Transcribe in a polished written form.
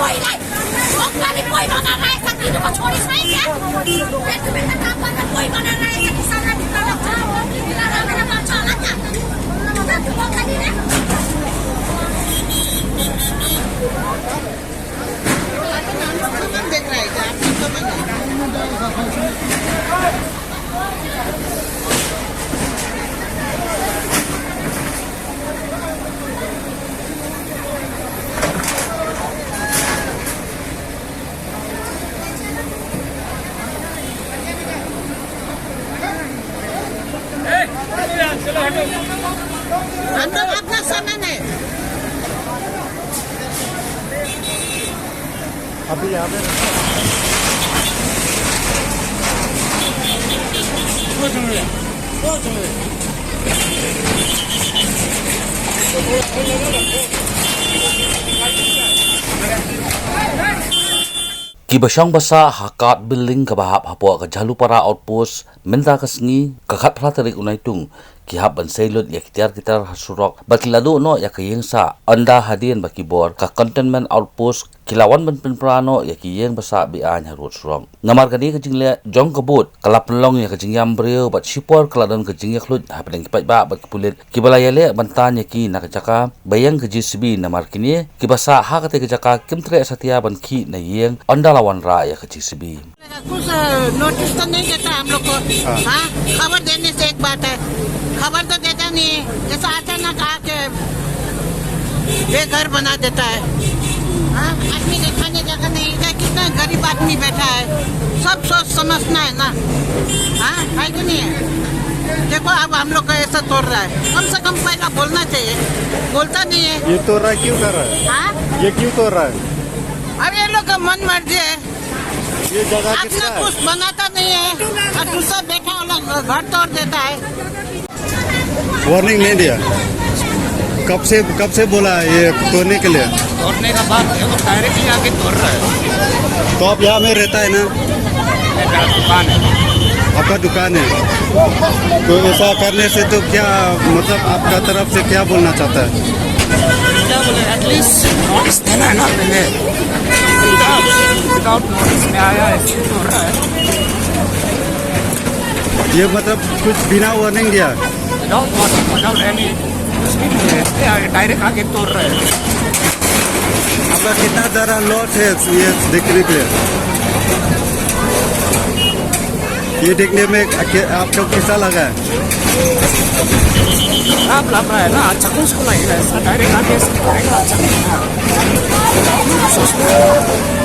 कोहीलाई छोकरी कोही बनाएर आएछ दिनुको छोरी छैन क्या बेटु बेटा काम गरेर कोही बनाएर आएछ किसानलाई भित्र लाग्छ तिनीलाई राखेर मान्छ होला क्या छोकरी रे देख रहा है क्या अंदर अपना सामान है अभी यहाँ पे Kibasang basa hakat building kabahap hapo ka Jalupara outpost menta kasngi kakat platarik unaitung kihap bansailot yakitar kitar hasurok bakilado no yakiyeng sa anda hadien bakibor ka containment outpost kilawan ban penprano yakiyeng basa bian harut surong ngamar kani ka jingle jong kabut kalapelong ya ka jingyam breu bat sipor kaladan ka jingyak lut hapeng kipat ba bakipulit kibalayale bantan yaki nakajaka bayang ka JCB namar kini kibasa hakate ka jaka kimtre satia ban ki na yeng anda lawan ra ya ka JCB कुछ notice तो नहीं देता हम लोग को हाँ खबर देने से एक बात है खबर तो देता नहीं है जैसा अचानक आके बेघर बना देता है हाँ आदमी के खाने जगह नहीं है कितना गरीब आदमी बैठा है सब सोच समझना है ना हाँ है कि नहीं है देखो अब हम लोग का ऐसा तोड़ रहा है कम से कम पहला बोलना चाहिए बोलता नहीं है ये तोड़ रहा है क्यों कर रहा है हाँ ये क्यों तोड़ रहा है अब ये लोग का मन मर्जी है ये जगह अपना किसका है कुछ बनाता नहीं है और दूसरा बैठा वाला घर तोड़ देता है वार्निंग नहीं दिया कब से बोला ये तोड़ने के लिए तोड़ने का बात है वो डायरेक्टली आके तोड़ रहा है तो आप यहाँ में रहता है ना मेरा दुकान है आपका दुकान है तो ऐसा करने से तो क्या मतलब आपका तरफ से क्या बोलना चाहता है क्या बोले एटलीस्ट नोटिस देना है ना पहले विदाउट नोटिस में आया ऐसे तोड़ रहा है ये मतलब कुछ बिना वार्निंग दिया विदाउट एनी डायरेक्ट आके तोड़ रहा है आपका कितना ज़्यादा लॉस है ये देखने के लिए ये देखने में आपको कैसा लगा है खराब लग रहा है ना अच्छा कुछ को लगेगा ऐसा डायरेक्ट आके ऐसे करेगा अच्छा नहीं है